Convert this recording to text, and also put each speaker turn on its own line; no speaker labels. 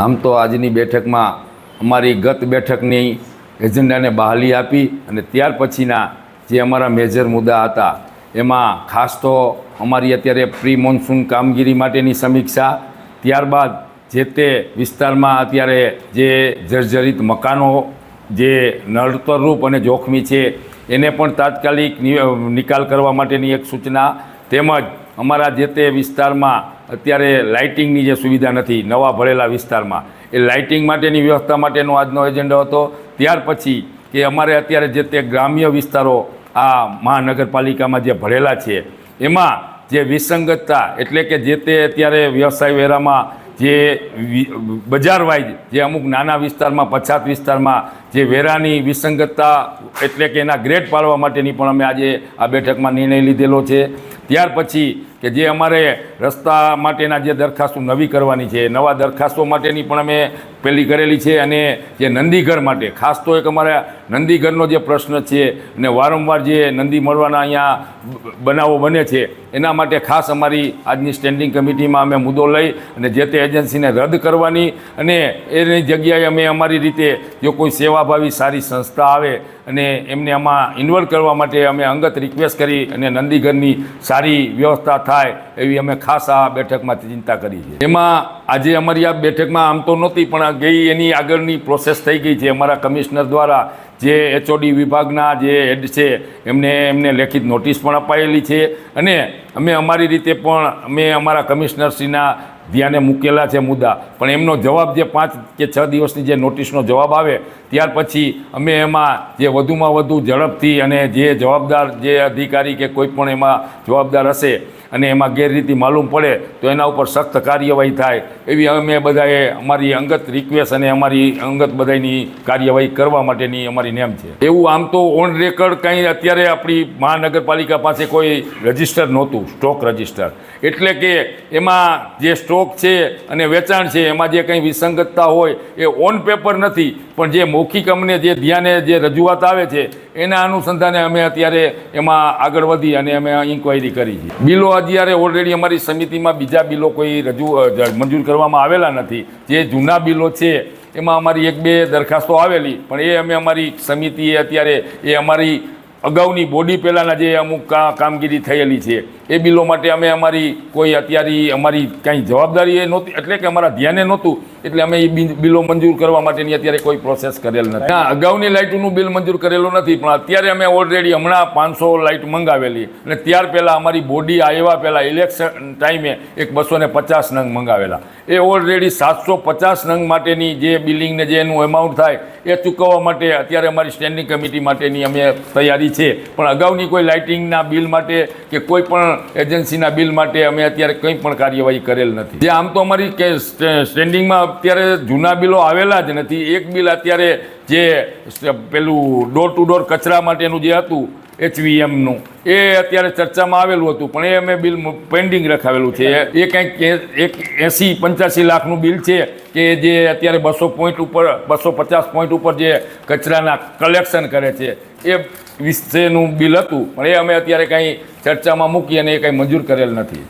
આમ તો આજની બેઠકમાં અમારી ગત બેઠકની એજન્ડાને બહાલી આપી અને ત્યાર પછીના જે અમારા મેજર મુદ્દા હતા એમાં ખાસ તો અમારી અત્યારે પ્રી મોન્સૂન કામગીરી માટેની સમીક્ષા, ત્યારબાદ જે તે વિસ્તારમાં અત્યારે જે જર્જરિત મકાનો જે નડતરરૂપ અને જોખમી છે એને પણ તાત્કાલિક નિકાલ કરવા માટેની એક સૂચના, તેમજ અમારા જે તે વિસ્તારમાં અત્યારે લાઇટિંગની જે સુવિધા નથી નવા ભરેલા વિસ્તારમાં, એ લાઇટિંગ માટેની વ્યવસ્થા માટેનો આજનો એજન્ડો હતો. ત્યાર પછી કે અમારે અત્યારે જે તે ગ્રામ્ય વિસ્તારો આ મહાનગરપાલિકામાં જે ભરેલા છે એમાં જે વિસંગતતા, એટલે કે જે તે અત્યારે વ્યવસાય વેરામાં જે બજાર વાઇઝ જે અમુક નાના વિસ્તારમાં પછાત વિસ્તારમાં જે વેરાની વિસંગતતા, એટલે કે એના ગ્રેડ પાડવા માટેની પણ અમે આજે આ બેઠકમાં નિર્ણય લીધેલો છે. ત્યાર પછી કે જે અમારે રસ્તા માટેના જે દરખાસ્તો નવી કરવાની છે, નવા દરખાસ્તો માટેની પણ અમે પહેલી કરેલી છે. અને જે નંદીઘર માટે ખાસ તો એક અમારા નંદીઘરનો જે પ્રશ્ન છે અને વારંવાર જે નંદી મળવાના અહીંયા બનાવો બને છે, એના માટે ખાસ અમારી આજની સ્ટેન્ડિંગ કમિટીમાં અમે મુદ્દો લઈ અને જે તે એજન્સીને રદ કરવાની અને એની જગ્યાએ અમે અમારી રીતે જો કોઈ સેવાભાવી સારી સંસ્થા આવે અને એમને આમાં ઇન્વોલ્વ કરવા માટે અમે અંગત રિક્વેસ્ટ કરી અને નંદીઘરની સારી વ્યવસ્થા થાય એવી અમે ખાસ આ બેઠકમાં ચિંતા કરી છે. એમાં આજે અમારી આ બેઠકમાં આમ તો નહોતી પણ ગઈ એની આગળની પ્રોસેસ થઈ ગઈ છે. અમારા કમિશનર દ્વારા જે HOD વિભાગના જે હેડ છે એમને લેખિત નોટિસ પણ અપાયેલી છે અને અમે અમારી રીતે પણ અમે અમારા કમિશનરશ્રીના ધ્યાને મૂકેલા છે મુદ્દા, પણ એમનો જવાબ જે 5 કે 6 દિવસની જે નોટિસનો જવાબ આવે ત્યાર પછી અમે એમાં જે વધુમાં વધુ ઝડપથી અને જે જવાબદાર જે અધિકારી કે કોઈ પણ એમાં જવાબદાર હશે અને એમાં ગેરરીતિ માલુમ પડે તો એના ઉપર સખ્ત કાર્યવાહી થાય એવી અમે બધાએ અમારી અંગત રિક્વેસ્ટ અને અમારી અંગત બધાની કાર્યવાહી કરવા માટેની અમારી નેમ છે. એવું આમ તો ઓન રેકર્ડ કંઈ અત્યારે આપણી મહાનગરપાલિકા પાસે કોઈ રજિસ્ટર નહોતું, સ્ટોક રજિસ્ટર, એટલે કે એમાં જે સ્ટોક છે અને વેચાણ છે એમાં જે કંઈ વિસંગતતા હોય એ ઓન પેપર નથી, પણ જે મૌખિક અમને જે ધ્યાને જે રજૂઆત આવે છે એના અનુસંધાને અમે અત્યારે એમાં આગળ વધી અને અમે ઇન્ક્વાયરી કરી છે. બિલો અત્યારે ઓલરેડી અમારી સમિતિમાં બીજા બિલો કોઈ મંજૂર કરવામાં આવેલા નથી. જે જૂના બિલો છે એમાં અમારી 1-2 દરખાસ્તો આવેલી, પણ એ અમે અમારી સમિતિએ અત્યારે એ અમારી અગાઉની બોડી પહેલાંના જે અમુક કામગીરી થયેલી છે એ બિલો માટે અમે અમારી કોઈ અત્યારે અમારી કાંઈ જવાબદારી એ નહોતી, એટલે કે અમારા ધ્યાને નહોતું, એટલે અમે એ બિલો મંજૂર કરવા માટેની અત્યારે કોઈ પ્રોસેસ કરેલ નથી. અગાઉની લાઇટોનું બિલ મંજૂર કરેલું નથી, પણ અત્યારે અમે ઓલરેડી હમણાં 500 લાઇટ મંગાવેલી અને ત્યાર પહેલાં અમારી બોડી આવ્યા પહેલાં ઇલેક્શન ટાઈમે એક 250 નંગ મંગાવેલા. એ ઓલરેડી 750 નંગ માટેની જે બિલિંગને જે એનું એમાઉન્ટ થાય એ ચૂકવવા માટે અત્યારે અમારી સ્ટેન્ડિંગ કમિટી માટેની અમે તૈયારી છે, પણ અગાઉની કોઈ લાઇટિંગના બિલ માટે કે કોઈ પણ એજન્સીના બિલ માટે અમે અત્યારે કંઈ પણ કાર્યવાહી કરેલ નથી. જે આમ તો અમારી સ્ટેન્ડિંગમાં અત્યારે જૂના બિલો આવેલા જ નથી. એક બિલ અત્યારે જે પેલું ડોર ટુ ડોર કચરા માટેનું જે હતું HVMનું એ અત્યારે ચર્ચામાં આવેલું હતું, પણ એ અમે બિલ પેન્ડિંગ રખાવેલું છે. એ કંઈક 80-85 લાખનું બિલ છે કે જે અત્યારે 200 પોઈન્ટ ઉપર 250 પોઈન્ટ ઉપર જે કચરાના કલેક્શન કરે છે એ વિશેનું બિલ હતું, પણ એ અમે અત્યારે કાંઈ ચર્ચામાં મૂકી અને એ કાંઈ મંજૂર કરેલ નથી.